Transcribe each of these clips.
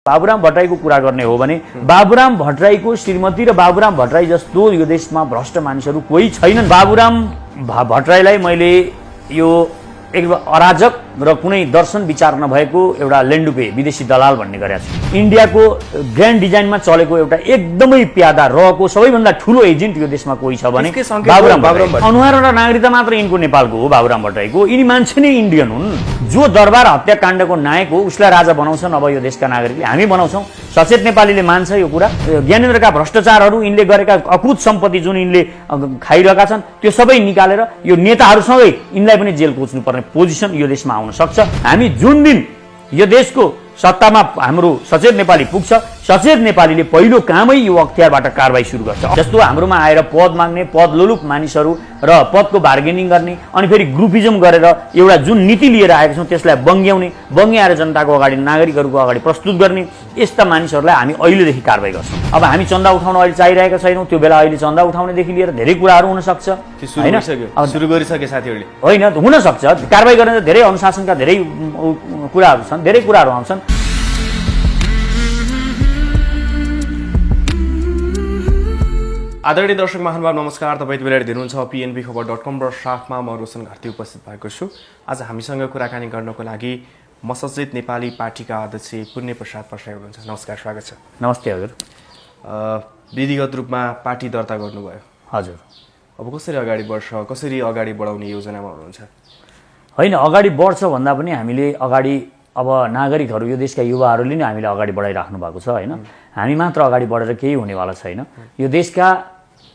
बाबुराम भट्टराईको कुरा गर्ने हो भने बाबुराम भट्टराईको श्रीमती र बाबुराम भट्टराई जस्तो यो देशमा भ्रष्ट मानिसहरू कोही छैनन्। बाबुराम भट्टराईलाई मैले यो एक अराजक र कुनै दर्शन विचार नभएको एउटा लेन्डुपे विदेशी दलाल भन्ने गरेको छु। इन्डियाको ग्रान्ड डिजाइनमा चलेको एउटा एकदमै प्यादा रहको सबैभन्दा ठुलो एजेन्ट यो देशमा कोही छ भने बाबुराम भट्टराई। अनुहार र नागरिकता मात्र यिनको नेपालको हो, बाबुराम भट्टराईको। यिनी मान्छे नै इन्डियन हुन्। जो दरबार हत्याकाण्डको नायक हो उसलाई राजा बनाउँछन् अब यो देशका नागरिकले, हामी बनाउँछौँ। सचेत नेपालीले मान्छ यो कुरा। ज्ञानेन्द्रका भ्रष्टाचारहरू, यिनले गरेका अकुत सम्पत्ति जुन यिनले खाइरहेका छन् त्यो सबै निकालेर यो नेताहरूसँगै यिनलाई पनि जेल कोच्नुपर्ने पोजिसन यो देशमा आउन सक्छ। हामी जुन दिन यो देशको सत्तामा हाम्रो सचेत नेपाली पुग्छ, सचेत नेपालीले पहिलो कामै यो अख्तियारबाट कारबाही सुरु गर्छ। जस्तो हाम्रोमा आएर पद माग्ने, पद लोलुप मानिसहरू र पदको बार्गेनिङ गर्ने अनि फेरि ग्रुपिजम गरेर एउटा जुन नीति लिएर आएका छौँ त्यसलाई बङ्ग्याएर जनताको अगाडि, नागरिकहरूको अगाडि प्रस्तुत गर्ने यस्ता मानिसहरूलाई हामी अहिलेदेखि कारबाही गर्छौँ। अब हामी चन्दा उठाउन अहिले चाहिरहेका छैनौँ, त्यो बेला अहिले चन्दा उठाउनेदेखि लिएर धेरै कुराहरू हुन सक्छ हैन, सुरु गरिसके साथीहरूले होइन हुन सक्छ। कारबाही गर्ने धेरै अनुशासनका धेरै कुराहरू छन्, धेरै कुराहरू आउँछन्। आदरणीय दर्शक महानुभाव नमस्कार। तपाईँ बेला हेर्नुहुन्छ pnbkhबर.com र साथमा म रोशन घरती उपस्थित भएको छु। आज हामीसँग कुराकानी गर्नको लागि म सचेत नेपाली पार्टीका अध्यक्ष पुण्य प्रसाद पसाई हुनुहुन्छ। नमस्कार, स्वागत छ। नमस्ते हजुर। विधिगत रूपमा पार्टी दर्ता गर्नुभयो हजुर। अब कसरी अगाडि बढ्छ, कसरी अगाडि बढाउने योजनामा हुनुहुन्छ? होइन, अगाडि बढ्छ भन्दा पनि हामीले अगाडि अब नागरिकहरू, यो देशका युवाहरूले नै हामीले अगाडि बढाइराख्नु भएको छ होइन। हामी मात्र अगाडि बढेर केही हुनेवाला छैन। यो देशका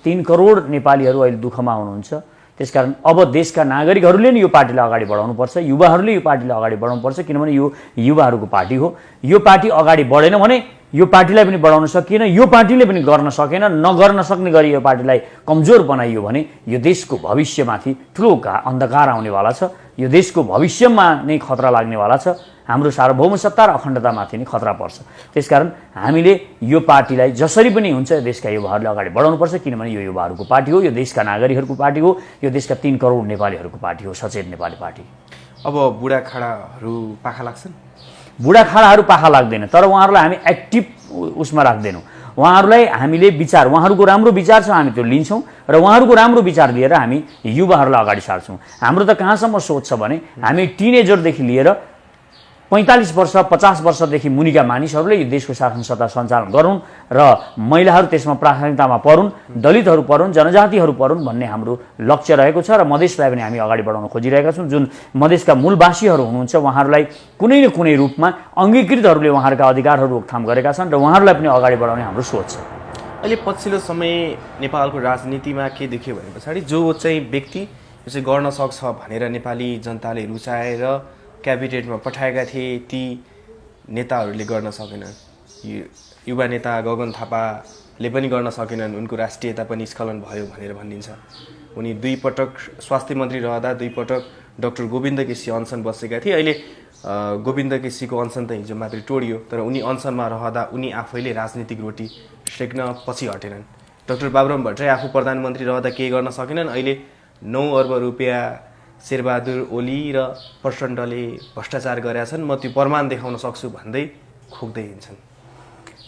3 करोड नेपालीहरू अहिले दुःखमा हुनुहुन्छ। त्यसकारण अब देशका नागरिकहरूले नै यो पार्टीलाई अगाडि बढाउनुपर्छ, युवाहरूले यो पार्टीलाई अगाडि बढाउनुपर्छ, किनभने यो युवाहरूको पार्टी हो। यो पार्टी अगाडि बढेन भने यो पार्टीलाई पनि बढाउन सकिएन, यो पार्टीले पनि गर्न सकेन। नगर्न सक्ने गरी यो पार्टीलाई कमजोर बनाइयो भने यो देशको भविष्यमाथि ठुलो अन्धकार आउनेवाला छ। यो देशको भविष्यमा नै खतरा लाग्नेवाला छ। हाम्रो सार्वभौम सत्ता र अखण्डतामाथि नै खतरा पर्छ। त्यसकारण हामीले यो पार्टीलाई जसरी पनि हुन्छ देशका युवाहरूले अगाडि बढाउनुपर्छ, किनभने यो युवाहरूको पार्टी हो, यो देशका नागरिकहरूको पार्टी हो, यो देशका 3 करोड नेपालीहरूको पार्टी हो, सचेत नेपाली पार्टी। अब बुढाखाडाहरू पाखा लाग्छन्? बुढाखाडाहरू पाखा लाग्दैन, तर उहाँहरूलाई हामी एक्टिभ उसमा राख्दैनौँ। उहाँहरूलाई हामीले विचार, उहाँहरूको राम्रो विचार छ हामी त्यो लिन्छौँ र उहाँहरूको राम्रो विचार लिएर हामी युवाहरूलाई अगाडि सार्छौँ। हाम्रो त कहाँसम्म सोच छ भने हामी टिनेजरदेखि लिएर 45 वर्ष 50 वर्षदेखि मुनिका मानिसहरूले यो देशको शासन सत्ता सञ्चालन गरून् र महिलाहरू त्यसमा प्राथमिकतामा परुन्, दलितहरू परुन्, जनजातिहरू परुन् भन्ने हाम्रो लक्ष्य रहेको छ र मधेसलाई पनि हामी अगाडि बढाउन खोजिरहेका छौँ। जुन मधेसका मूलवासीहरू हुनुहुन्छ उहाँहरूलाई कुनै न कुनै रूपमा अङ्गीकृतहरूले उहाँहरूका अधिकारहरू रोकथाम गरेका छन् र उहाँहरूलाई पनि अगाडि बढाउने हाम्रो सोच छ। अहिले पछिल्लो समय नेपालको राजनीतिमा के देखियो भने पछाडि जो चाहिँ व्यक्ति यो चाहिँ गर्न सक्छ भनेर नेपाली जनताले रुचाएर क्याबिनेटमा पठाएका थिए ती नेताहरूले गर्न सकेनन्। युवा नेता गगन थापाले पनि गर्न सकेनन्, उनको राष्ट्रियता पनि स्खलन भयो भनेर भनिन्छ। उनी 2 पटक स्वास्थ्य मन्त्री रहँदा 2 पटक डाक्टर गोविन्द केसी अनसन बसेका थिए। अहिले गोविन्द केसीको अनसन त हिजो मात्रै टोडियो, तर उनी अनसनमा रहँदा उनी आफैले राजनीतिक रोटी सेक्न पछि हटेनन्। डाक्टर बाबुराम भट्टराई आफू प्रधानमन्त्री रहँदा केही गर्न सकेनन्। अहिले 9 अर्ब रुपियाँ शेरबहादुर ओली र प्रचण्डले भ्रष्टाचार गरेका छन्, म त्यो प्रमाण देखाउन सक्छु भन्दै खोक्दै हिँड्छन्।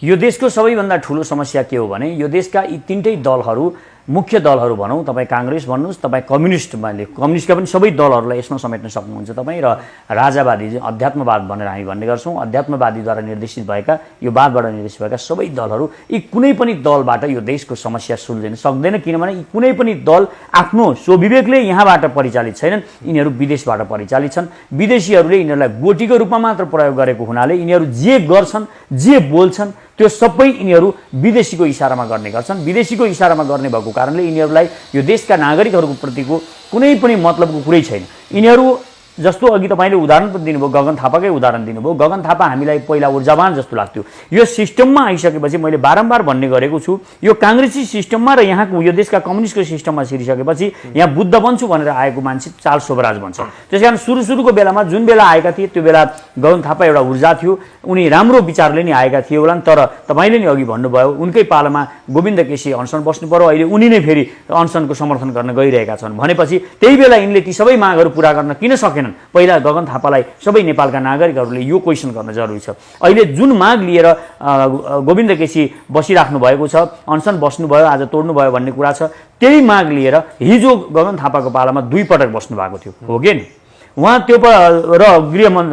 यो देशको सबैभन्दा ठुलो समस्या के हो भने यो देशका यी 3टै दलहरू, मुख्य दलहरू भनौँ, तपाईँ काङ्ग्रेस भन्नुहोस्, तपाईँ कम्युनिस्टका पनि सबै दलहरूलाई यसमा समेट्न सक्नुहुन्छ तपाईँ, र राजावादी अध्यात्मवाद भनेर हामी भन्ने गर्छौँ, अध्यात्मवादीद्वारा निर्देशित भएका, यो वादबाट निर्देशित भएका सबै दलहरू, यी कुनै पनि दलबाट यो देशको समस्या सुल्झिन सक्दैन, किनभने यी कुनै पनि दल आफ्नो स्वविवेकले यहाँबाट परिचालित छैनन्, यिनीहरू विदेशबाट परिचालित छन्। विदेशीहरूले यिनीहरूलाई गोटीको रूपमा मात्र प्रयोग गरेको हुनाले यिनीहरू जे गर्छन्, जे बोल्छन् त्यो सबै यिनीहरू विदेशीको इसारामा गर्ने गर्छन्। विदेशीको इसारामा गर्ने भएको कारणले यिनीहरूलाई यो देशका नागरिकहरूको प्रतिको कुनै पनि मतलबको कुरै छैन। यिनीहरू जस्तो अघि तपाईँले उदाहरण पनि दिनुभयो, गगन थापाकै उदाहरण दिनुभयो। गगन थापा हामीलाई पहिला ऊर्जावान जस्तो लाग्थ्यो। यो सिस्टममा आइसकेपछि मैले बारम्बार भन्ने गरेको छु, यो काङ्ग्रेसी सिस्टममा र यहाँको यो देशका कम्युनिस्टको सिस्टममा छिरिसकेपछि यहाँ बुद्ध बन्छु भनेर आएको मान्छे चार्ल्स सोबराज बन्छ। त्यसकारण सुरुको बेलामा जुन बेला आएका थिए त्यो बेला गगन थापा एउटा ऊर्जा थियो, उनी राम्रो विचारले नै आएका थिए होलान्, तर तपाईँले नि अघि भन्नुभयो उनकै पालामा गोविन्द केसी अनसन बस्नु पर्यो, अहिले उनी नै फेरि अनसनको समर्थन गर्न गइरहेका छन् भनेपछि त्यही बेला यिनले ती सबै मागहरू पुरा गर्न किन सकेन सकेनन्। पहिला गगन थापालाई सबै नेपालका नागरिकहरूले यो क्वेसन गर्न जरुरी छ। अहिले जुन माग लिएर गोविन्द केसी बसिराख्नु भएको छ, अनसन बस्नुभयो, आज तोड्नुभयो भन्ने कुरा छ, त्यही माग लिएर हिजो गगन थापाको पालामा 2 पटक बस्नु भएको थियो, हो कि नि? उहाँ त्यो र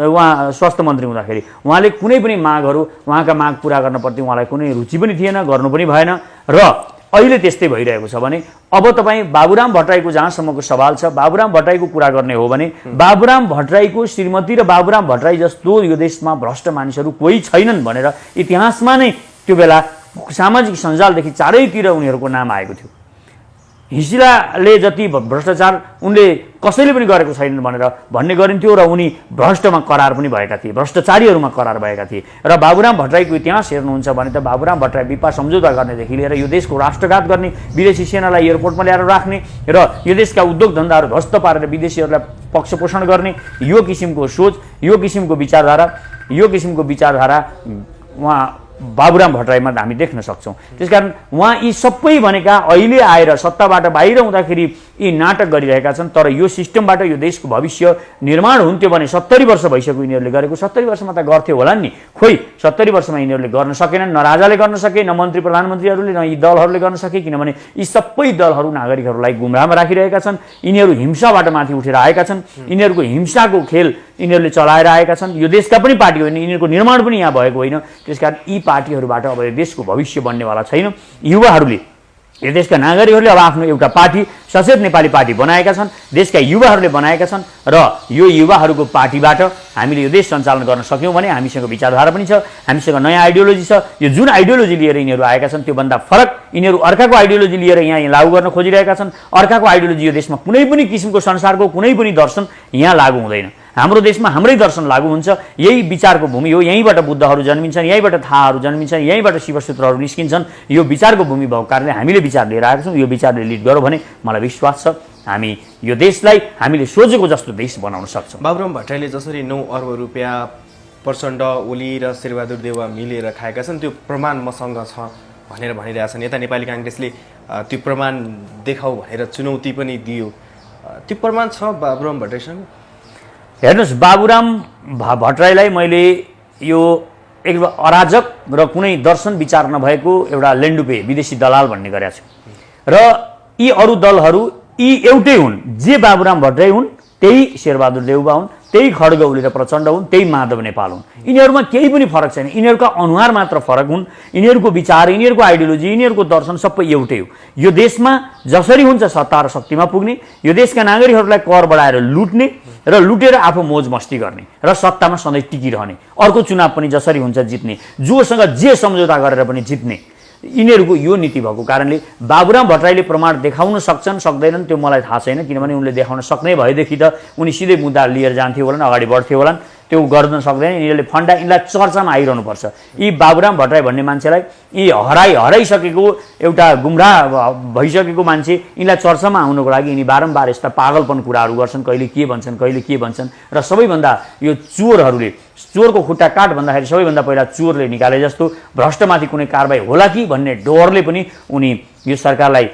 उहाँ स्वास्थ्य मन्त्री हुँदाखेरि उहाँले कुनै पनि मागहरू, उहाँका माग पुरा गर्नप्रति उहाँलाई कुनै रुचि पनि थिएन, गर्नु पनि भएन। र अहिले त्यस्तै भइरहेको छ भने अब तपाईँ बाबुराम भट्टराईको जहाँसम्मको सवाल छ, बाबुराम भट्टराईको कुरा गर्ने हो भने बाबुराम भट्टराईको श्रीमती र बाबुराम भट्टराई जस्तो यो देशमा भ्रष्ट मानिसहरू कोही छैनन् भनेर इतिहासमा नै त्यो बेला सामाजिक सञ्जालदेखि चारैतिर उनीहरूको नाम आएको थियो। हिसिलाले जति भ्रष्टाचार उनले कसैले पनि गरेको छैनन् भनेर भन्ने गरिन्थ्यो र उनी भ्रष्टमा करार पनि भएका थिए, भ्रष्टाचारीहरूमा करार भएका थिए। र बाबुराम भट्टराईको इतिहास हेर्नुहुन्छ भने त बाबुराम भट्टराई विपा सम्झौता गर्नेदेखि लिएर यो देशको राष्ट्रघात गर्ने, विदेशी सेनालाई एयरपोर्टमा ल्याएर राख्ने र यो देशका उद्योग धन्दाहरू ध्वस्त पारेर विदेशीहरूलाई पक्षपोषण गर्ने यो किसिमको सोच, यो किसिमको विचारधारा उहाँ बाबुराम भट्टराईमा हामी देख्न सक्छौँ। त्यसकारण उहाँ यी सबै भनेका अहिले आएर सत्ताबाट बाहिर हुँदाखेरि यी नाटक गरिरहेका छन्। तर यो सिस्टमबाट यो देशको भविष्य निर्माण हुन्थ्यो भने 70 वर्ष भइसक्यो यिनीहरूले गरेको, 70 वर्षमा त गर्थ्यो होला नि। खोइ 70 वर्षमा यिनीहरूले गर्न सकेनन्, न राजाले गर्न सके, न मन्त्री प्रधानमन्त्रीहरूले, न यी दलहरूले गर्न सके, किनभने यी सबै दलहरू नागरिकहरूलाई गुमराहमा राखिरहेका छन्। यिनीहरू हिंसाबाट माथि उठेर आएका छन्, यिनीहरूको हिंसाको खेल यिनीहरूले चलाएर आएका छन्। यो देशका पनि पार्टी होइन, यिनीहरूको निर्माण पनि यहाँ भएको होइन। त्यसकारण यी पार्टीहरूबाट अब यो देशको भविष्य बन्नेवाला छैन। युवाहरूले, यो देशका नागरिकहरूले अब आफ्नो एउटा पार्टी सचेत नेपाली पार्टी बनाएका छन्, देशका युवाहरूले बनाएका छन् र यो युवाहरूको पार्टीबाट हामीले यो देश सञ्चालन गर्न सक्यौँ भने हामीसँग विचारधारा पनि छ, हामीसँग नयाँ आइडियोलोजी छ। यो जुन आइडियोलोजी लिएर यिनीहरू आएका छन् त्योभन्दा फरक यिनीहरू अर्काको आइडियोलोजी लिएर यहाँ लागू गर्न खोजिरहेका छन्। अर्काको आइडियोलोजी यो देशमा कुनै पनि किसिमको संसारको कुनै पनि दर्शन यहाँ लागू हुँदैन। हाम्रो देशमा हाम्रै दर्शन लागू हुन्छ। यही विचारको भूमि हो, यहीँबाट बुद्धहरू जन्मिन्छन्, यहीँबाट थाहाहरू जन्मिन्छन्, यहीँबाट शिवसूत्रहरू निस्किन्छन्। यो विचारको भूमि भएको कारणले हामीले विचार लिएर आएका छौँ। यो विचारले लिड गरौँ भने मलाई विश्वास छ हामी यो देशलाई हामीले सोचेको जस्तो देश बनाउन सक्छौँ। बाबुराम भट्टराईले जसरी 9 अर्ब रुपियाँ प्रचण्ड, ओली र शेरबहादुर देउवा मिलेर खाएका छन् त्यो प्रमाण मसँग छ भनेर भनिरहेछन्। यता नेपाली काङ्ग्रेसले त्यो प्रमाण देखाऊ भनेर चुनौती पनि दियो। त्यो प्रमाण छ बाबुराम भट्टराईसँग? हेर्नुहोस्, बाबुराम भट्टराईलाई मैले यो एक अराजक र कुनै दर्शन विचार नभएको एउटा लेन्डुपे विदेशी दलाल भन्ने गरेका छु। र यी अरू दलहरू यी एउटै हुन्। जे बाबुराम भट्टराई हुन् त्यही शेरबहादुर देउवा हुन्, त्यही खड्ग ओली र प्रचण्ड हुन्, त्यही माधव नेपाल हुन्। यिनीहरूमा केही पनि फरक छैन। यिनीहरूका अनुहार मात्र फरक हुन्। यिनीहरूको विचार, यिनीहरूको आइडियोलोजी, यिनीहरूको दर्शन सबै एउटै हो। यो देशमा जसरी हुन्छ सत्ता र शक्तिमा पुग्ने, यो देशका नागरिकहरूलाई कर बढाएर लुट्ने र लुटेर आफू मोज मस्ती गर्ने र सत्तामा सधैँ टिकिरहने, अर्को चुनाव पनि जसरी हुन्छ जित्ने, जोसँग जे सम्झौता गरेर पनि जित्ने, यिनीहरूको यो नीति भएको कारणले बाबुराम भट्टराईले प्रमाण देखाउन सक्छन् सक्दैनन् त्यो मलाई थाहा छैन। किनभने उनले देखाउन सक्ने भएदेखि त उनी सिधै मुद्दा लिएर जान्थे होलान्, अगाडि बढ्थे होलान्। त्यो गर्न सक्दैन। यिनीहरूले फन्डा यिनलाई चर्चामा आइरहनुपर्छ। यी बाबुराम भट्टराई भन्ने मान्छेलाई यी हराइसकेको एउटा गुमराह भइसकेको मान्छे यिनलाई चर्चामा आउनको लागि यिनी बारम्बार यस्ता पागलपन कुराहरू गर्छन्। कहिले के भन्छन्, कहिले के भन्छन्। र सबैभन्दा यो चोरहरूले, चोरको खुट्टा काट भन्दाखेरि सबैभन्दा पहिला चोरले निकाले जस्तो भ्रष्टमाथि कुनै कारबाही होला कि भन्ने डरले पनि उनी यो सरकारलाई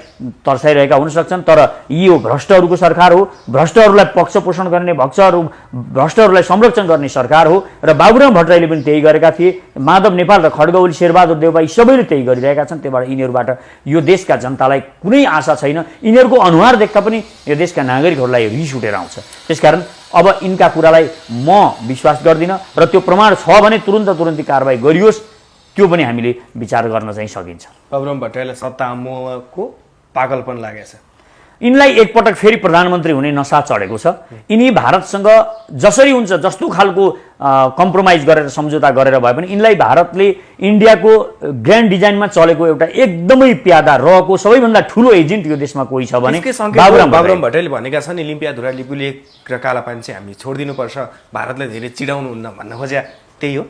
तर्साइरहेका हुन सक्छन्। तर यो भ्रष्टहरूको सरकार हो, भ्रष्टहरूलाई पक्षपोषण गर्ने, भ्रष्टहरूलाई संरक्षण गर्ने सरकार हो। र बाबुराम भट्टराईले पनि त्यही गरेका थिए। माधव नेपाल र खड्ग ओली, शेरबहादुर देउवा यी सबैले त्यही गरिरहेका छन्। त्यहीबाट यिनीहरूबाट यो देशका जनतालाई कुनै आशा छैन। यिनीहरूको अनुहार देख्दा पनि यो देशका नागरिकहरूलाई रिस उठेर आउँछ। त्यसकारण अब यिनका कुरालाई म विश्वास गर्दिनँ र त्यो प्रमाण छ भने तुरुन्तै कारबाही गरियोस्, त्यो पनि हामीले विचार गर्न चाहिँ सकिन्छ। बाबुराम भट्टराईलाई सत्ता मोहको पागलपन लागेछ। यिनलाई एकपटक फेरि प्रधानमन्त्री हुने नसा चढेको छ। यिनी भारतसँग जसरी हुन्छ जस्तो खालको कम्प्रोमाइज गरेर सम्झौता गरेर भए पनि यिनलाई भारतले इन्डियाको ग्रान्ड डिजाइनमा चलेको एउटा एकदमै प्यादा रहेको सबैभन्दा ठुलो एजेन्ट यो देशमा कोही छ भने बाबुराम भट्टराईले भनेका छन् लिम्पिया धुरा लिपुले र कालापानी चाहिँ हामीले छोडिदिनुपर्छ, भारतलाई धेरै चिडाउनुहुन्न भन्न खोज्या त्यही हो।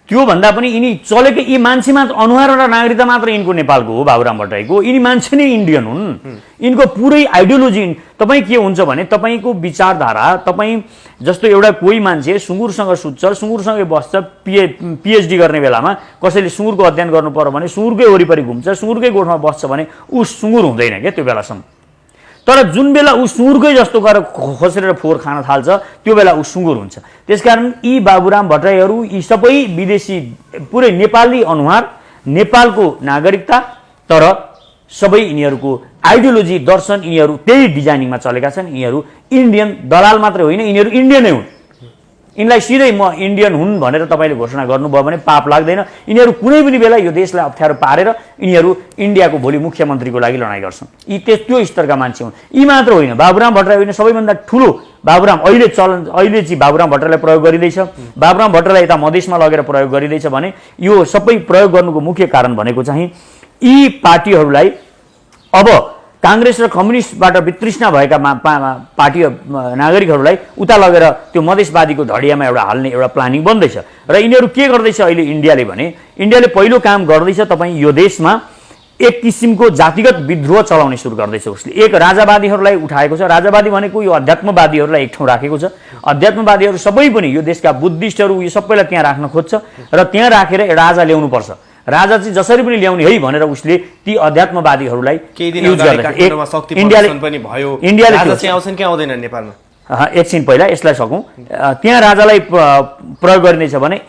त्योभन्दा पनि यिनी चलेकै यी मान्छे मात्र अनुहार र नागरिकता मात्र यिनको नेपालको हो। बाबुराम भट्टराईको यिनी मान्छे नै इन्डियन हुन्। यिनको पुरै आइडियोलोजी तपाईँ के हुन्छ भने तपाईँको विचारधारा, तपाईँ जस्तो एउटा कोही मान्छे सुँगुरसँग सुत्छ, सुँगुरसँगै बस्छ, पिएचडी गर्ने बेलामा कसैले सुँगुरको अध्ययन गर्नु पर्यो भने सुँगुरकै वरिपरि घुम्छ, सुँगुरकै गोठमा बस्छ भने ऊ सुँगुर हुँदैन क्या त्यो बेलासम्म। तर जुन बेला ऊ सुँगुरकै जस्तो गरेर खोसेर फोहोर खान थाल्छ त्यो बेला ऊ सुँगुर हुन्छ। त्यसकारण यी बाबुराम भट्टराईहरू यी सबै विदेशी पुरै नेपाली अनुहार, नेपालको नागरिकता, तर सबै यिनीहरूको आइडियोलोजी दर्शन यिनीहरू त्यही डिजाइनिङमा चलेका छन्। यिनीहरू इन्डियन दलाल मात्रै होइन, यिनीहरू इन्डियनै हुन्। यिनलाई सिधै म इन्डियन हुन् भनेर तपाईँले घोषणा गर्नुभयो भने पाप लाग्दैन। यिनीहरू कुनै पनि बेला यो देशलाई अप्ठ्यारो पारेर यिनीहरू इन्डियाको भोलि मुख्यमन्त्रीको लागि लडाइँ गर्छन्। यी त्यो स्तरका मान्छे हुन्। यी मात्र होइन, बाबुराम भट्टराई होइन, सबैभन्दा ठुलो बाबुराम अहिले चाहिँ बाबुराम भट्टराईलाई प्रयोग गरिँदैछ। बाबुराम भट्टराईलाई यता मधेसमा लगेर प्रयोग गरिँदैछ भने यो सबै प्रयोग गर्नुको मुख्य कारण भनेको चाहिँ यी पार्टीहरूलाई अब कांग्रेस र कम्युनिस्टबाट वितृष्णा भएका पार्टी नागरिकहरूलाई उता लगेर त्यो मधेसवादीको धडियामा एउटा हाल्ने एउटा प्लानिङ बन्दैछ। र यिनीहरू के गर्दैछ अहिले इन्डियाले भने, इन्डियाले पहिलो काम गर्दैछ तपाईँ यो देशमा एक किसिमको जातिगत विद्रोह चलाउने सुरु गर्दैछ। उसले एक राजावादीहरूलाई उठाएको छ। राजावादी भनेको यो अध्यात्मवादीहरूलाई एक ठाउँ राखेको छ। अध्यात्मवादीहरू सबै पनि यो देशका बुद्धिस्टहरू यो सबैलाई त्यहाँ राख्न खोज्छ र त्यहाँ राखेर राजा ल्याउनुपर्छ। राजा चाहिँ जसरी पनि ल्याउने है भनेर उसले ती अध्यात्मवादीहरूलाई युज गर्दैछ। इन्डियाले आउँछन् कि आउँदैनन् नेपालमा? एकछिन पहिला यसलाई सकौँ। त्यहाँ राजालाई प्रयोग गरिँदैछ भने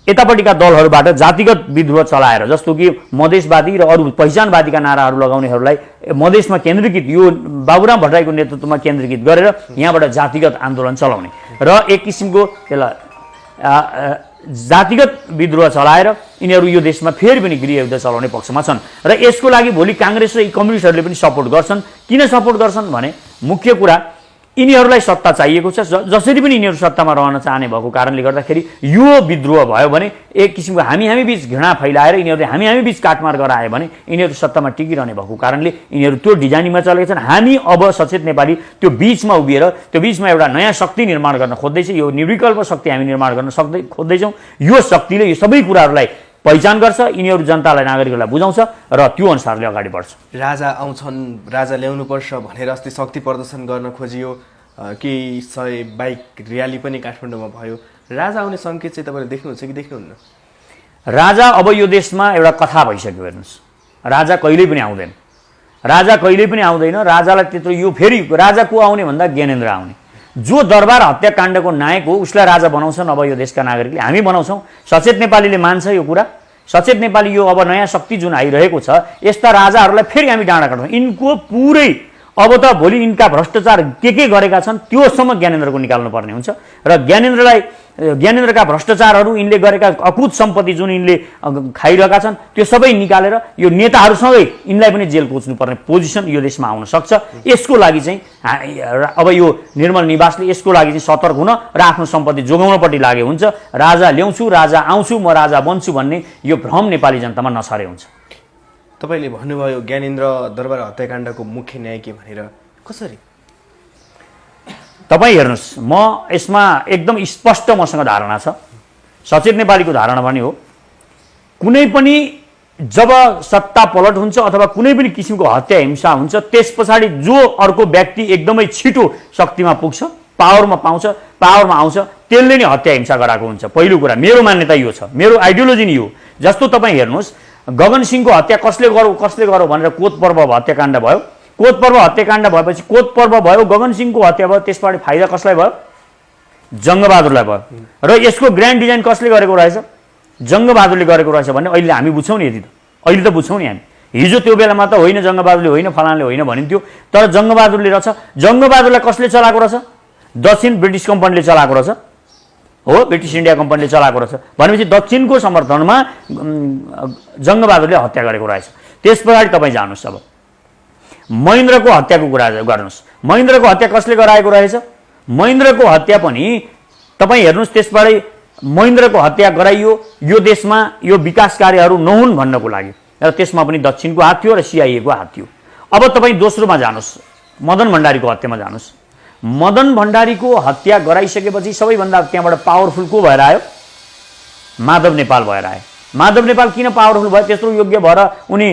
यतापट्टिका दलहरूबाट जातिगत विद्रोह चलाएर, जस्तो कि मधेसवादी र अरू पहिचानवादीका नाराहरू लगाउनेहरूलाई मधेसमा केन्द्रीकृत यो बाबुराम भट्टराईको नेतृत्वमा केन्द्रीकृत गरेर यहाँबाट जातिगत आन्दोलन चलाउने र एक किसिमको त्यसलाई जातिगत विद्रोह चलाएर यिनीहरू यो देशमा फेरि पनि गृहयुद्ध चलाउने पक्षमा छन्। र यसको लागि भोलि कांग्रेस र कम्युनिस्टहरूले पनि सपोर्ट गर्छन्। किन सपोर्ट गर्छन् भने मुख्य कुरा यिनीहरूलाई सत्ता चाहिएको छ। जसरी पनि यिनीहरू सत्तामा रहन चाहने भएको कारणले गर्दाखेरि यो विद्रोह भयो भने एक किसिमको हामी बीच घृणा फैलाएर यिनीहरूले हामी बीच काटमार गरायो भने यिनीहरू सत्तामा टिकिरहने भएको कारणले यिनीहरू त्यो डिजाइनिङमा चलेका छन्। हामी अब सचेत नेपाली त्यो बीचमा उभिएर त्यो बीचमा एउटा नयाँ शक्ति निर्माण गर्न खोज्दैछ। यो निर्विकल्प शक्ति हामी निर्माण गर्न खोज्दैछौँ। यो शक्तिले यो सबै कुराहरूलाई पहिचान गर्छ, यिनीहरू जनतालाई नागरिकहरूलाई बुझाउँछ र त्यो अनुसारले अगाडि बढ्छ। राजा आउँछन्, राजा ल्याउनुपर्छ भनेर अस्ति शक्ति प्रदर्शन गर्न खोजियो, केही 100 बाइक र्याली पनि काठमाडौँमा भयो। राजा आउने सङ्केत चाहिँ तपाईँले देख्नुहुन्छ कि देख्नुहुन्न? राजा अब यो देशमा एउटा कथा भइसक्यो। हेर्नुहोस्, राजा कहिल्यै पनि आउँदैन। राजा कहिल्यै पनि आउँदैन। राजालाई त्यत्रो यो फेरि राजा को आउने भन्दा ज्ञानेन्द्र आउने। जो दरबार हत्याकाण्डको नायक हो उसलाई राजा बनाउँछन् अब यो देशका नागरिकले। हामी बनाउँछौँ। सचेत नेपालीले मान्छ यो कुरा। सचेत नेपाली यो अब नयाँ शक्ति जुन आइरहेको छ यस्ता राजाहरूलाई फेरि हामी डाँडा काट्छौँ। यिनको पुरै अब त भोलि यिनका भ्रष्टाचार के गरेका छन् त्योसम्म ज्ञानेन्द्रको निकाल्नु पर्ने हुन्छ। र ज्ञानेन्द्रका भ्रष्टाचारहरू यिनले गरेका अकुत सम्पत्ति जुन यिनले खाइरहेका छन् त्यो सबै निकालेर यो नेताहरूसँगै यिनलाई पनि जेल कोच्नुपर्ने पोजिसन यो देशमा आउन सक्छ। यसको लागि चाहिँ अब यो निर्मल निवासले यसको लागि चाहिँ सतर्क हुन र आफ्नो सम्पत्ति जोगाउनपट्टि लागे हुन्छ। राजा ल्याउँछु, राजा आउँछु, म राजा बन्छु भन्ने यो भ्रम नेपाली जनतामा नछारे हुन्छ। तपाईँले भन्नुभयो ज्ञानेन्द्र दरबार हत्याकाण्डको मुख्य न्यायिक भनेर, कसरी? तपाईँ हेर्नुहोस्, म यसमा एकदम स्पष्ट मसँग धारणा छ। सचेत नेपालीको धारणा पनि हो। कुनै पनि जब सत्ता पलट हुन्छ अथवा कुनै पनि किसिमको हत्या हिंसा हुन्छ त्यस पछाडि जो अर्को व्यक्ति एकदमै छिटो शक्तिमा पुग्छ, पावरमा आउँछ, त्यसले नै हत्या हिंसा गराएको हुन्छ। पहिलो कुरा मेरो मान्यता यो छ, मेरो आइडियोलोजी नै यो। जस्तो तपाईँ हेर्नुहोस्, गगन सिंहको हत्या कसले गरौँ भनेर कोत पर्व हत्याकाण्ड भयो। कोत पर्व हत्याकाण्ड भएपछि कोत पर्व भयो, गगन सिंहको हत्या भयो, त्यसबाट फाइदा कसलाई भयो? जङ्गबहादुरलाई भयो। र यसको ग्रान्ड डिजाइन कसले गरेको रहेछ? जङ्गबहादुरले गरेको रहेछ भन्ने अहिले हामी बुझ्छौँ नि। यति त अहिले त बुझ्छौँ नि हामी। हिजो त्यो बेलामा त होइन जङ्गबहादुरले होइन फलानले होइन भनिन्थ्यो, तर जङ्गबहादुरले रहेछ। जङ्गबहादुरलाई कसले चलाएको रहेछ? दक्षिण ब्रिटिस कम्पनीले चलाएको रहेछ हो, ब्रिटिस इन्डिया कम्पनीले चलाएको रहेछ भनेपछि दक्षिणको समर्थनमा जङ्गबहादुरले हत्या गरेको रहेछ। त्यस पछाडि तपाईँ जानुहोस्, अब महेन्द्रको हत्याको कुरा गर्नुहोस्। महेन्द्रको हत्या कसले गराएको रहेछ? महेन्द्रको हत्या पनि तपाईँ हेर्नुहोस्, त्यसबाटै महेन्द्रको हत्या गराइयो यो देशमा यो विकास कार्यहरू नहुन् भन्नको लागि, र त्यसमा पनि दक्षिणको हात थियो र CIA को हात थियो। अब तपाईँ दोस्रोमा जानुहोस्, मदन भण्डारीको हत्यामा जानुहोस्। मदन भण्डारीको हत्या गराइसकेपछि सबैभन्दा त्यहाँबाट पावरफुल को भएर आयो? माधव नेपाल भएर आयो। माधव नेपाल किन पावरफुल भयो? त्यत्रो योग्य भएर उनी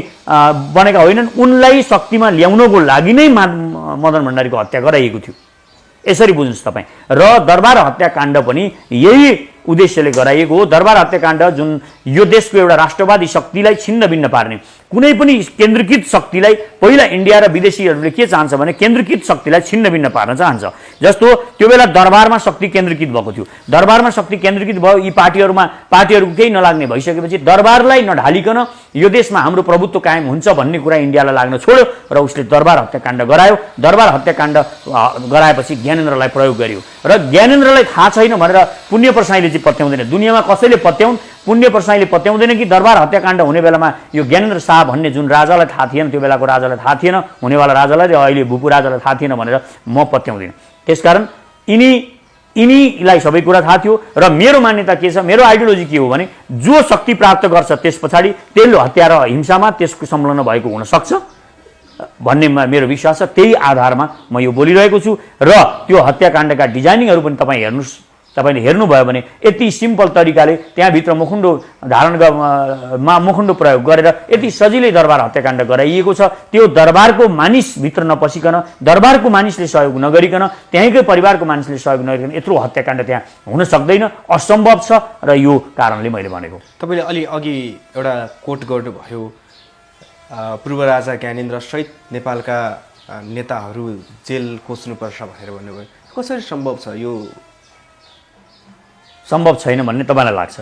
बनेका होइनन्। उनलाई शक्तिमा ल्याउनको लागि नै मदन भण्डारीको हत्या गराइएको थियो। यसरी बुझ्नुहोस् तपाईँ। र दरबार हत्याकाण्ड पनि यही उद्देश्यले गराइएको हो। दरबार हत्याकाण्ड जुन यो देशको एउटा राष्ट्रवादी शक्तिलाई छिन्न भिन्न पार्ने, कुनै पनि केन्द्रीकृत शक्तिलाई, पहिला इन्डिया र विदेशीहरूले के चाहन्छ भने केन्द्रीकृत शक्तिलाई छिन्न भिन्न पार्न चाहन्छ। जस्तो त्यो बेला दरबारमा शक्ति केन्द्रीकृत भएको थियो, दरबारमा शक्ति केन्द्रीकृत भयो, यी पार्टीहरूको केही नलाग्ने भइसकेपछि दरबारलाई नढालिकन यो देशमा हाम्रो प्रभुत्व कायम हुन्छ भन्ने कुरा इन्डियालाई लाग्न छोड्यो र उसले दरबार हत्याकाण्ड गरायो। दरबार हत्याकाण्ड गराएपछि ज्ञानेन्द्रलाई प्रयोग गर्यो र ज्ञानेन्द्रलाई थाहा छैन भनेर पुण्य प्रसाईले चाहिँ पत्याउँदैन। दुनियाँमा कसैले पत्याउन्, पुण्य प्रसाईले पत्याउँदैन कि दरबार हत्याकाण्ड हुने बेलामा यो ज्ञानेन्द्र शाह भन्ने जुन राजालाई थाहा थिएन, त्यो बेलाको राजालाई थाहा थिएन, हुनेवाला राजालाई र अहिले भूपू राजालाई थाहा थिएन भनेर म पत्याउँदिनँ। त्यसकारण यिनीलाई सबै कुरा थाहा थियो र मेरो मान्यता के छ, मेरो आइडियोलोजी के हो भने जो शक्ति प्राप्त गर्छ त्यस पछाडि त्यसले हत्या र हिंसामा त्यसको संलग्न भएको हुनसक्छ भन्ने मेरो विश्वास छ। त्यही आधारमा म यो बोलिरहेको छु र त्यो हत्याकाण्डका डिजाइनिङहरू पनि तपाईँ हेर्नुहोस्, तपाईँले हेर्नुभयो भने यति सिम्पल तरिकाले त्यहाँभित्र मुखुन्डो मुखुन्डो प्रयोग गरेर यति सजिलै दरबार हत्याकाण्ड गराइएको छ। त्यो दरबारको मानिसभित्र नपसिकन, दरबारको मानिसले सहयोग नगरिकन, त्यहीँकै परिवारको मानिसले सहयोग नगरिकन यत्रो हत्याकाण्ड त्यहाँ हुन सक्दैन, असम्भव छ र यो कारणले मैले भनेको। तपाईँले अघि एउटा कोट गर्नुभयो, पूर्व राजा ज्ञानेन्द्र सहित नेपालका नेताहरू जेल कोच्नुपर्छ भनेर भन्नुभयो। कसरी सम्भव छ यो? सम्भव छैन भन्ने तपाईँलाई लाग्छ?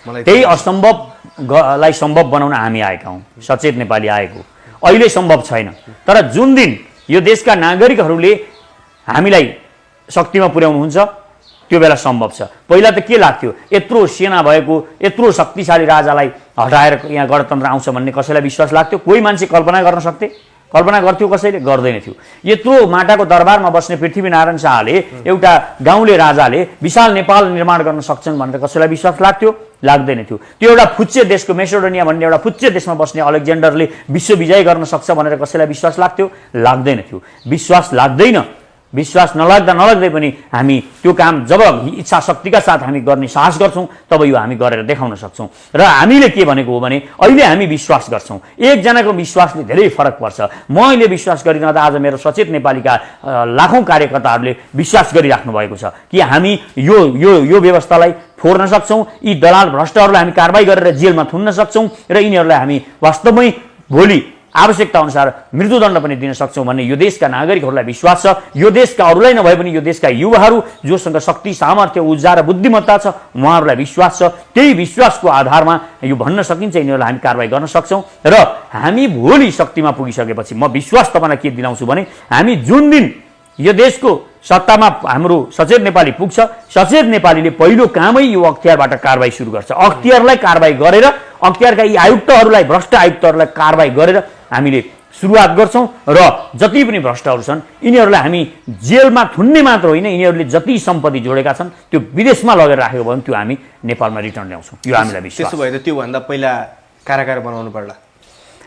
मलाई त्यही असम्भवलाई सम्भव बनाउन हामी आएका हौँ, सचेत नेपाली आएको। अहिले सम्भव छैन, तर जुन दिन यो देशका नागरिकहरूले हामीलाई शक्तिमा पुर्याउनुहुन्छ त्यो बेला सम्भव छ। पहिला त के लाग्थ्यो, यत्रो सेना भएको, यत्रो शक्तिशाली राजालाई हटाएर यहाँ गणतन्त्र आउँछ भन्ने कसैलाई विश्वास लाग्थ्यो? कोही मान्छे कल्पना गर्न सक्थे? कल्पना गर्थ्यो कसैले? गर्दैन थियो। यत्रो माटाको दरबारमा बस्ने पृथ्वीनारायण शाहले, एउटा गाउँले राजाले विशाल नेपाल निर्माण गर्न सक्छन् भनेर कसैलाई विश्वास लाग्थ्यो? लाग्दैन थियो। त्यो एउटा फुच्चे देशको मेसिडोनिया भन्ने एउटा फुच्चे देशमा बस्ने अलेक्जेन्डरले विश्व विजय गर्न सक्छ भनेर कसैलाई विश्वास लाग्थ्यो? लाग्दैन थियो। विश्वास लाग्दैन। विश्वास नलाग्दै पनि हामी त्यो काम जब इच्छा शक्तिका साथ हामी गर्ने साहस गर्छौँ तब यो हामी गरेर देखाउन सक्छौँ। र हामीले के भनेको हो भने अहिले हामी विश्वास गर्छौँ, एकजनाको विश्वासले धेरै फरक पर्छ। म अहिले विश्वास गरिरहँदा आज मेरो सचेत नेपालीका लाखौँ कार्यकर्ताहरूले विश्वास गरिराख्नु भएको छ कि हामी यो व्यवस्थालाई फोर्न सक्छौँ, यी दलाल भ्रष्टहरूलाई हामी कारबाही गरेर जेलमा थुन्न सक्छौँ र यिनीहरूलाई हामी वास्तवमै भोलि आवश्यकता अनुसार मृत्युदण्ड पनि दिन सक्छौँ भन्ने यो देशका नागरिकहरूलाई विश्वास छ। यो देशका अरूलाई नभए पनि यो देशका युवाहरू जोसँग शक्ति, सामर्थ्य, ऊर्जा र बुद्धिमत्ता छ उहाँहरूलाई विश्वास छ। त्यही विश्वासको आधारमा यो भन्न सकिन्छ यिनीहरूलाई हामी कारबाही गर्न सक्छौँ र हामी भोलि शक्तिमा पुगिसकेपछि म विश्वास तपाईँलाई के दिलाउँछु भने हामी जुन दिन यो देशको सत्तामा हाम्रो सचेत नेपाली पुग्छ, सचेत नेपालीले पहिलो कामै यो अख्तियारबाट कारबाही सुरु गर्छ। अख्तियारलाई कारबाही गरेर, अख्तियारका यी आयुक्तहरूलाई, भ्रष्ट आयुक्तहरूलाई कारबाही गरेर हामीले सुरुवात गर्छौँ र जति पनि भ्रष्टहरू छन् यिनीहरूलाई हामी जेलमा थुन्ने मात्र होइन, यिनीहरूले जति सम्पत्ति जोडेका छन् त्यो विदेशमा लगेर राखेको भयो भने त्यो हामी नेपालमा रिटर्न ल्याउँछौँ। यो हामीलाई विश्वास। त्यसो भए त त्योभन्दा पहिला कारागार बनाउनु पर्ला।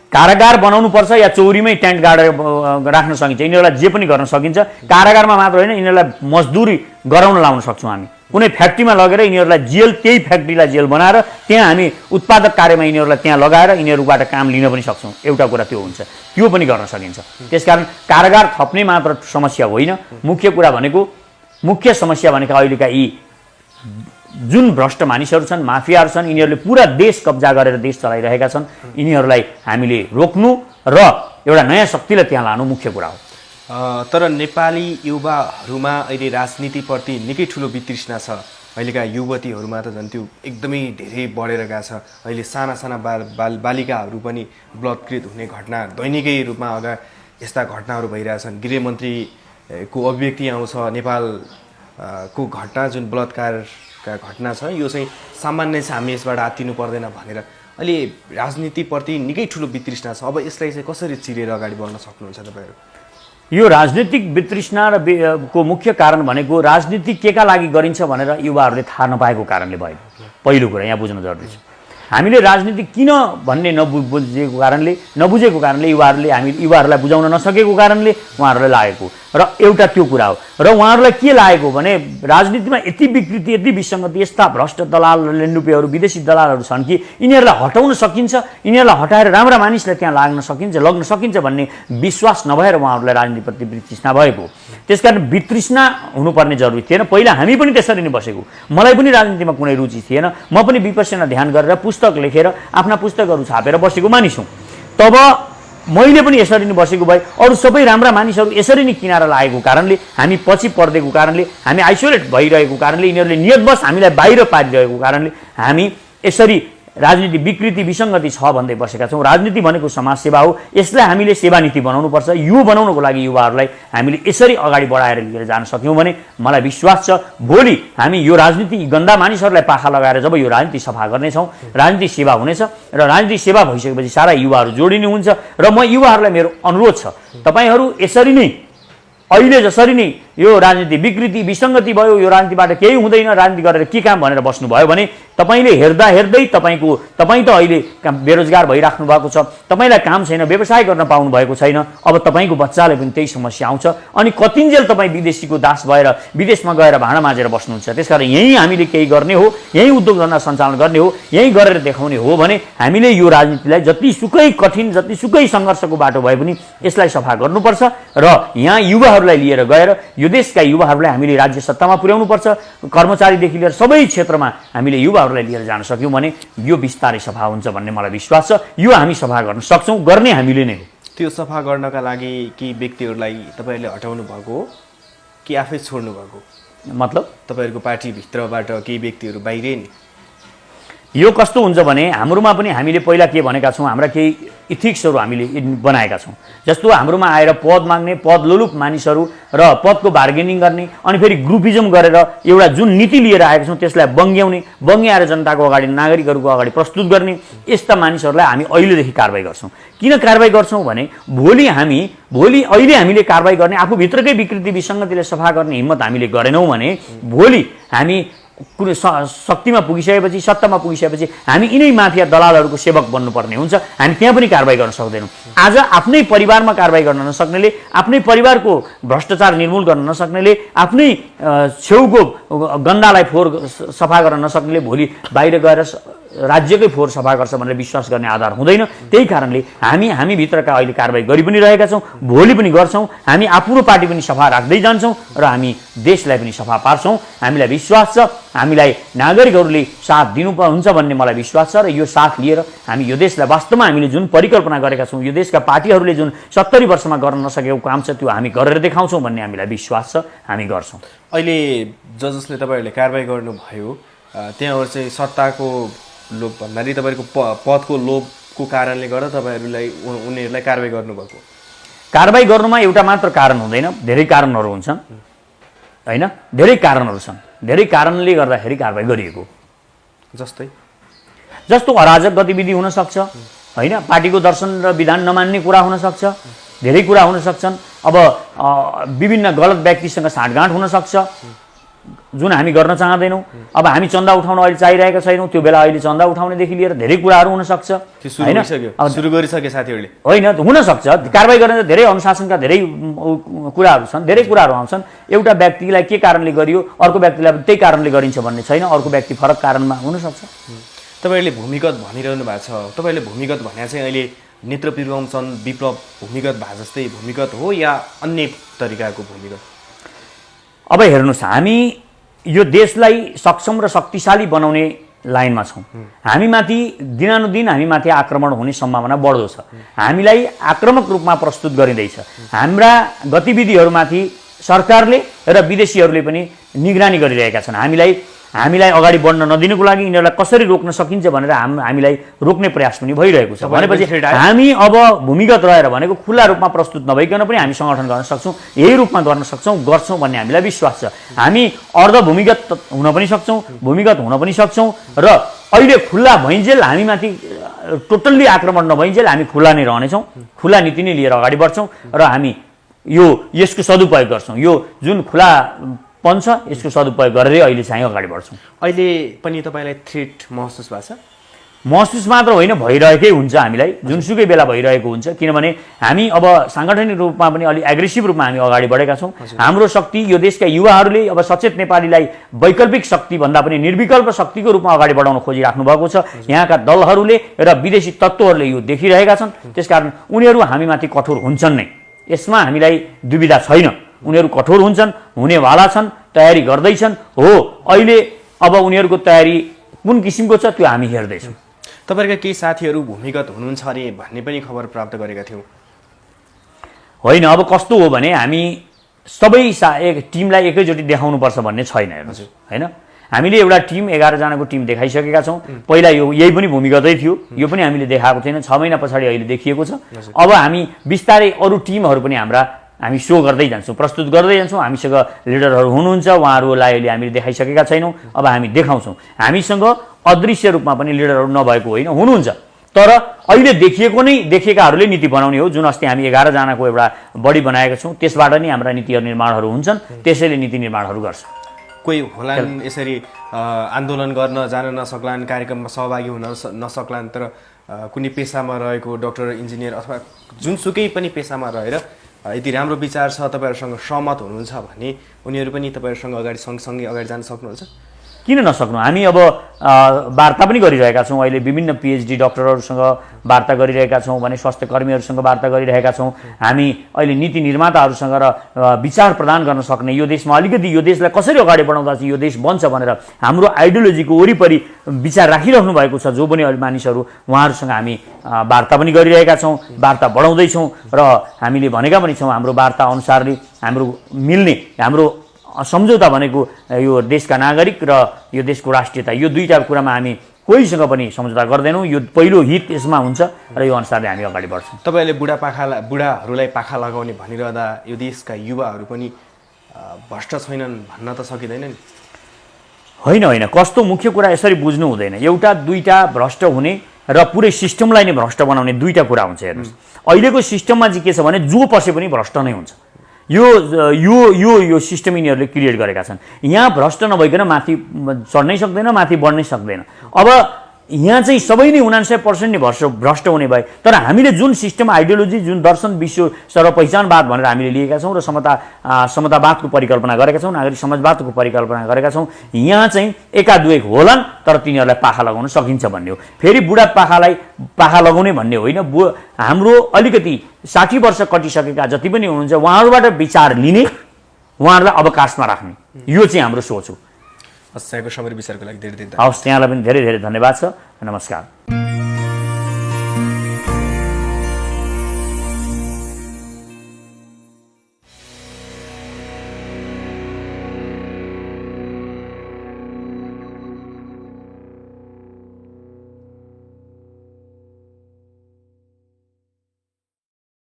कारागार बनाउनु पर्छ या चौरीमै टेन्ट गाडेर राख्न सकिन्छ, यिनीहरूलाई जे पनि गर्न सकिन्छ। कारागारमा मात्र होइन, यिनीहरूलाई मजदुरी गराउन लाउन सक्छौँ हामी। कुनै फ्याक्ट्रीमा लगेर यिनीहरूलाई जेल, त्यही फ्याक्ट्रीलाई जेल बनाएर त्यहाँ हामी उत्पादक कार्यमा यिनीहरूलाई त्यहाँ लगाएर यिनीहरूबाट काम लिन पनि सक्छौँ। एउटा कुरा त्यो हुन्छ, त्यो पनि गर्न सकिन्छ। त्यसकारण कारागार थप्ने मात्र समस्या होइन, मुख्य कुरा भनेको, मुख्य समस्या भनेको अहिलेका यी जुन भ्रष्ट मानिसहरू छन्, माफियाहरू छन्, यिनीहरूले पुरा देश कब्जा गरेर देश चलाइरहेका छन्। यिनीहरूलाई हामीले रोक्नु र एउटा नयाँ शक्तिलाई त्यहाँ लानु मुख्य कुरा हो। तर नेपाली युवाहरूमा अहिले राजनीतिप्रति निकै ठुलो वितृष्णा छ। अहिलेका युवतीहरूमा त झन् त्यो एकदमै धेरै बढेर गएको छ। अहिले साना साना बालिकाहरू पनि बलात्कृत हुने घटना दैनिकै रूपमा यस्ता घटनाहरू भइरहेछन्। गृहमन्त्रीको अभिव्यक्ति आउँछ, नेपालको घटना जुन बलात्कारका घटना छ यो चाहिँ सामान्य छ, हामी यसबाट आत्तिनु पर्दैन भनेर अहिले राजनीतिप्रति निकै ठुलो वितृष्णा छ। अब यसलाई चाहिँ कसरी चिरेर अगाडि बढ्न सक्नुहुन्छ तपाईँहरू? यो राजनीतिक वितृष्णा को मुख्य कारण भनेको राजनीति केका लागि गरिन्छ भनेर युवाहरूले थाहा नपाएको कारणले भयो। पहिलो कुरा यहाँ बुझ्न जरुरी छ। हामीले राजनीति किन भन्ने नबुझेको कारणले युवाहरूलाई बुझाउन नसकेको कारणले उहाँहरूलाई लागेको र र एउटा त्यो कुरा हो। र उहाँहरूलाई के लागेको भने राजनीतिमा यति विकृति, यति विसङ्गति, यस्ता भ्रष्ट दलाल लेन्डुपेहरू, विदेशी दलालहरू छन् कि यिनीहरूलाई हटाउन सकिन्छ, यिनीहरूलाई हटाएर राम्रा मानिसलाई त्यहाँ लग्न सकिन्छ भन्ने विश्वास नभएर उहाँहरूलाई राजनीतिप्रति वितृष्णा भएको। त्यसकारण वितृष्णा हुनुपर्ने जरुरी थिएन। पहिला हामी पनि त्यसरी नै बसेको, मलाई पनि राजनीतिमा कुनै रुचि थिएन, म पनि विपक्षमा ध्यान गरेर पुस्तक लेखेर आफ्ना पुस्तकहरू छापेर बसेको मानिस हुँ। तब मैले पनि यसरी नै बसेको भए अरू सबै राम्रा मानिसहरू यसरी नै किनारा लागेको कारणले, हामी पछि पर्देको कारणले, हामी आइसोलेट भइरहेको कारणले, यिनीहरूले नियतवश हामीलाई बाहिर पारिरहेको कारणले हामी यसरी राजनीति विकृति विसङ्गति छ भन्दै बसेका छौँ। राजनीति भनेको समाजसेवा हो, यसलाई हामीले सेवा नीति बनाउनुपर्छ। यो बनाउनको लागि युवाहरूलाई हामीले यसरी अगाडि बढाएर लिएर जान सक्यौँ भने मलाई विश्वास छ भोलि हामी यो राजनीति गन्दा मानिसहरूलाई पाखा लगाएर जब यो राजनीति सफा गर्नेछौँ, राजनीति सेवा हुनेछ र राजनीति सेवा भइसकेपछि सारा युवाहरू जोडिने हुन्छ। र म युवाहरूलाई मेरो अनुरोध छ, तपाईहरू यसरी नै अहिले जसरी नै यो राजनीति विकृति विसङ्गति भयो, यो राजनीतिबाट केही हुँदैन, राजनीति गरेर के काम भनेर बस्नुभयो भने तपाईँले हेर्दा हेर्दै तपाईँ त अहिले बेरोजगार भइराख्नु भएको छ, तपाईँलाई काम छैन, व्यवसाय गर्न पाउनु भएको छैन, अब तपाईँको बच्चालाई पनि त्यही समस्या आउँछ। अनि कतिन्जेल तपाईँ विदेशीको दास भएर विदेशमा गएर भाँडा माझेर बस्नुहुन्छ। त्यसकारण यहीँ हामीले केही गर्ने हो, यहीँ उद्योग धन्दा सञ्चालन गर्ने हो, यहीँ गरेर देखाउने हो भने हामीले यो राजनीतिलाई जतिसुकै कठिन, जतिसुकै सङ्घर्षको बाटो भए पनि यसलाई सफा गर्नुपर्छ। र यहाँ युवाहरूलाई लिएर गएर यो देशका युवाहरूलाई हामीले राज्य सत्तामा पुर्याउनुपर्छ। कर्मचारीदेखि लिएर सबै क्षेत्रमा हामीले युवाहरूलाई लिएर जान सक्यौँ भने यो बिस्तारै सफा हुन्छ भन्ने मलाई विश्वास छ। यो हामी सफा गर्न सक्छौँ, गर्ने हामीले नै हो। त्यो सफा गर्नका लागि केही व्यक्तिहरूलाई तपाईँहरूले हटाउनु भएको हो कि आफै छोड्नु भएको? मतलब तपाईँहरूको पार्टीभित्रबाट केही व्यक्तिहरू बाहिरै नि? यो कस्तो हुन्छ भने हाम्रोमा पनि हामीले पहिला के भनेका छौँ, हाम्रा केही इथिक्सहरू हामीले बनाएका छौँ। जस्तो हाम्रोमा आएर पद माग्ने, पद लोलुप मानिसहरू र पदको बार्गेनिङ गर्ने, अनि फेरि ग्रुपिजम गरेर एउटा जुन नीति लिएर आएका छौँ त्यसलाई बङ्ग्याएर जनताको अगाडि, नागरिकहरूको अगाडि प्रस्तुत गर्ने यस्ता मानिसहरूलाई हामी अहिलेदेखि कारबाही गर्छौँ। किन कारबाही गर्छौँ भने अहिले हामीले कारबाही गर्ने, आफूभित्रकै विकृति विसङ्गतिलाई सफा गर्ने हिम्मत हामीले गरेनौँ भने भोलि हामी कुनै शक्तिमा पुगिसकेपछि, सत्तामा पुगिसकेपछि हामी यिनै माफिया दलालहरूको सेवक बन्नुपर्ने हुन्छ। हामी त्यहाँ पनि कारबाही गर्न सक्दैनौँ। आज आफ्नै परिवारमा कारबाही गर्न नसक्नेले, आफ्नै परिवारको भ्रष्टाचार निर्मूल गर्न नसक्नेले, आफ्नै छेउको गन्दालाई फोहोर सफा गर्न नसक्नेले भोलि बाहिर गएर राज्यकै फोहोर सफा गर्छ भनेर विश्वास गर्ने आधार हुँदैन। त्यही कारणले हामी भित्रका अहिले कारबाही गरि पनि रहेका छौँ, भोलि पनि गर्छौँ। हामी आफ्नो पार्टी पनि सफा राख्दै जान्छौँ र हामी देशलाई पनि सफा पार्छौँ। हामीलाई विश्वास छ, हामीलाई नागरिकहरूले साथ दिनुहुन्छ भन्ने मलाई विश्वास छ। र यो साथ लिएर हामी यो देशलाई वास्तवमा हामीले जुन परिकल्पना गरेका छौँ, यो देशका पार्टीहरूले जुन 70 वर्षमा गर्न नसकेको काम छ त्यो हामी गरेर देखाउँछौँ भन्ने हामीलाई विश्वास छ, हामी गर्छौँ। अहिले जसले तपाईँहरूले कारबाही गर्नुभयो त्यहाँबाट चाहिँ सत्ताको लोभ भन्नाले तपाईँहरूको पदको लोभको कारणले गर्दा उनीहरूलाई कारबाही गर्नुभएको? कारबाही गर्नुमा एउटा मात्र कारण हुँदैन, धेरै कारणहरू हुन्छन् होइन, धेरै कारणहरू छन्। धेरै कारणले गर्दाखेरि कारबाही गरिएको। जस्तो अराजक गतिविधि हुन सक्छ होइन, पार्टीको दर्शन र विधान नमान्ने कुरा हुन सक्छ, धेरै कुरा हुन सक्छन्। अब विभिन्न गलत व्यक्तिसँग साँठगाँठ हुन सक्छ जुन हामी गर्न चाहँदैनौँ। अब हामी चन्दा उठाउन अहिले चाहिरहेका छैनौँ, त्यो बेला अहिले चन्दा उठाउनेदेखि लिएर धेरै कुराहरू हुन सक्छ होइन। सुरु गरिसके साथीहरूले होइन, हुन सक्छ कारबाही गर्ने धेरै अनुशासनका धेरै कुराहरू छन्, धेरै कुराहरू आउँछन्। एउटा व्यक्तिलाई के कारणले गरियो, अर्को व्यक्तिलाई त्यही कारणले गरिन्छ भन्ने छैन, अर्को व्यक्ति फरक कारणमा हुनसक्छ। तपाईँहरूले भूमिगत भनिरहनु भएको छ, तपाईँहरूले भूमिगत भने चाहिँ अहिले नेत्र पिर्गाउँछन् विप्लव भूमिगत भए जस्तै भूमिगत हो या अन्य तरिकाको भूमिगत? अब हेर्नुहोस्, हामी यो देशलाई सक्षम र शक्तिशाली बनाउने लाइनमा छौँ। हामीमाथि दिनानुदिन हामीमाथि आक्रमण हुने सम्भावना बढ्दो छ। हामीलाई आक्रामक रूपमा प्रस्तुत गरिँदैछ। हाम्रा गतिविधिहरूमाथि सरकारले र विदेशीहरूले पनि निगरानी गरिरहेका छन्। हामीलाई अगाडि बढ्न नदिनुको लागि यिनीहरूलाई कसरी रोक्न सकिन्छ भनेर हामीलाई रोक्ने प्रयास पनि भइरहेको छ। भनेपछि हामी अब भूमिगत रहेर भनेको खुल्ला रूपमा प्रस्तुत नभइकन पनि हामी सङ्गठन गर्न सक्छौँ, यही रूपमा गर्न सक्छौँ, गर्छौँ भन्ने हामीलाई विश्वास छ। हामी अर्ध भूमिगत हुन पनि सक्छौँ, भूमिगत हुन पनि सक्छौँ र अहिले खुल्ला भइन्जेल हामीमाथि टोटल्ली आक्रमण नभइन्जेल हामी खुल्ला नै रहनेछौँ, खुल्ला नीति नै लिएर अगाडि बढ्छौँ र हामी यसको सदुपयोग गर्छौँ। यो जुन खुला छ यसको सदुपयोग गरेर अहिले चाहिँ अगाडि बढ्छौँ। अहिले पनि तपाईँलाई थ्रेट महसुस भएको छ? महसुस मात्र होइन भइरहेकै हुन्छ हामीलाई, जुनसुकै बेला भइरहेको हुन्छ। किनभने हामी अब साङ्गठनिक रूपमा पनि अलि एग्रेसिभ रूपमा हामी अगाडि बढेका छौँ। हाम्रो शक्ति यो देशका युवाहरूले अब सचेत नेपालीलाई वैकल्पिक शक्ति भन्दा पनि निर्विकल्प शक्तिको रूपमा अगाडि बढाउन खोजिराख्नु भएको छ। यहाँका दलहरूले र विदेशी तत्त्वहरूले यो देखिरहेका छन्। त्यसकारण उनीहरू हामीमाथि कठोर हुन्छन् नै, यसमा हामीलाई दुविधा छैन। उनीहरू कठोर हुन्छन्, हुनेवाला छन्, तयारी गर्दैछन्। हो, अहिले अब उनीहरूको तयारी कुन किसिमको छ त्यो हामी हेर्दैछौँ। तपाईँहरूका केही साथीहरू भूमिगत हुनुहुन्छ अरे भन्ने पनि खबर प्राप्त गरेका थियौँ। होइन, अब कस्तो हो भने हामी सबै टिमलाई एकैचोटि देखाउनुपर्छ भन्ने छैन। हेर्नुहोस् होइन, हामीले एउटा टिम 11 जनाको टिम देखाइसकेका छौँ। पहिला यही पनि भूमिगतै थियो, यो पनि हामीले देखाएको थिएन। 6 महिना पछाडि अहिले देखिएको छ। अब हामी बिस्तारै अरू टिमहरू पनि हामी सो गर्दै जान्छौँ, प्रस्तुत गर्दै जान्छौँ। हामीसँग लिडरहरू हुनुहुन्छ, उहाँहरूलाई अहिले हामीले देखाइसकेका छैनौँ। अब हामी देखाउँछौँ। हामीसँग अदृश्य रूपमा पनि लिडरहरू नभएको होइन, हुनुहुन्छ। तर अहिले देखेकाहरूले नीति बनाउने हो। जुन अस्ति हामी 11 जनाको एउटा बडी बनाएका छौँ, त्यसबाट नै हाम्रा नीतिहरू निर्माणहरू हुन्छन्। त्यसैले नीति निर्माणहरू गर्छ। कोही होलान् यसरी आन्दोलन गर्न जान नसक्लान्, कार्यक्रममा सहभागी हुन नसक्लान्, तर कुनै पेसामा रहेको डक्टर, इन्जिनियर अथवा जुनसुकै पनि पेसामा रहेर यदि राम्रो विचार छ, तपाईँहरूसँग सहमत हुनुहुन्छ भने उनीहरू पनि तपाईँहरूसँग सँगसँगै अगाडि जान सक्नुहुन्छ? किन नसक्नु? हामी अब वार्ता पनि गरिरहेका छौँ। अहिले विभिन्न PhD डक्टरहरूसँग वार्ता गरिरहेका छौँ भने स्वास्थ्य कर्मीहरूसँग वार्ता गरिरहेका छौँ। हामी अहिले नीति निर्माताहरूसँग र विचार प्रदान गर्न सक्ने, यो देशमा अलिकति यो देशलाई कसरी अगाडि बढाउँदा चाहिँ यो देश बन्छ भनेर हाम्रो आइडियोलोजीको वरिपरि विचार राखिराख्नु भएको छ जो पनि अहिले मानिसहरू, उहाँहरूसँग हामी वार्ता पनि गरिरहेका छौँ, वार्ता बढाउँदैछौँ र हामीले भनेका पनि छौँ हाम्रो वार्ता अनुसारले हाम्रो मिल्ने, हाम्रो सम्झौता भनेको यो देशका नागरिक र यो देशको राष्ट्रियता, यो दुईटा कुरामा हामी कोहीसँग पनि सम्झौता गर्दैनौँ। यो पहिलो हित यसमा हुन्छ र यो अनुसारले हामी अगाडि बढ्छौँ। तपाईँले बुढाहरूलाई पाखा लगाउने भनिरहँदा यो देशका युवाहरू पनि भ्रष्ट छैनन् भन्न त सकिँदैन नि? होइन, कस्तो मुख्य कुरा यसरी बुझ्नु हुँदैन। एउटा दुईटा भ्रष्ट हुने र पुरै सिस्टमलाई नै भ्रष्ट बनाउने दुईटा कुरा हुन्छ। हेर्नुहोस्, अहिलेको सिस्टममा चाहिँ के छ भने जो पसे पनि भ्रष्ट नै हुन्छ। यो सिस्टम यिनीहरूले क्रिएट गरेका छन्। यहाँ भ्रष्ट नभइकन माथि चढ्नै सक्दैन, माथि बढ्नै सक्दैन। अब यहाँ चाहिँ सबै नै 99% नै भ्रष्ट हुने भए। तर हामीले जुन सिस्टम, आइडियोलोजी, जुन दर्शन, विश्व सर्वपहिचानवाद भनेर हामीले लिएका छौँ र समतावादको परिकल्पना गरेका छौँ, नागरिक समाजवादको परिकल्पना गरेका छौँ, यहाँ चाहिँ एकादुई होलान् तर तिनीहरूलाई पाखा लगाउन सकिन्छ भन्ने हो। फेरि बुढापाकालाई पाखा लगाउने भन्ने होइन। हाम्रो अलिकति 60 वर्ष कटिसकेका जति पनि हुनुहुन्छ उहाँहरूबाट विचार लिने, उहाँहरूलाई अवकाशमा राख्ने, यो चाहिँ हाम्रो सोच हो। हस्, यहाँको समय विचारको लागि धेरै धेरै हवस्, यहाँलाई पनि धेरै धेरै धन्यवाद छ। नमस्कार।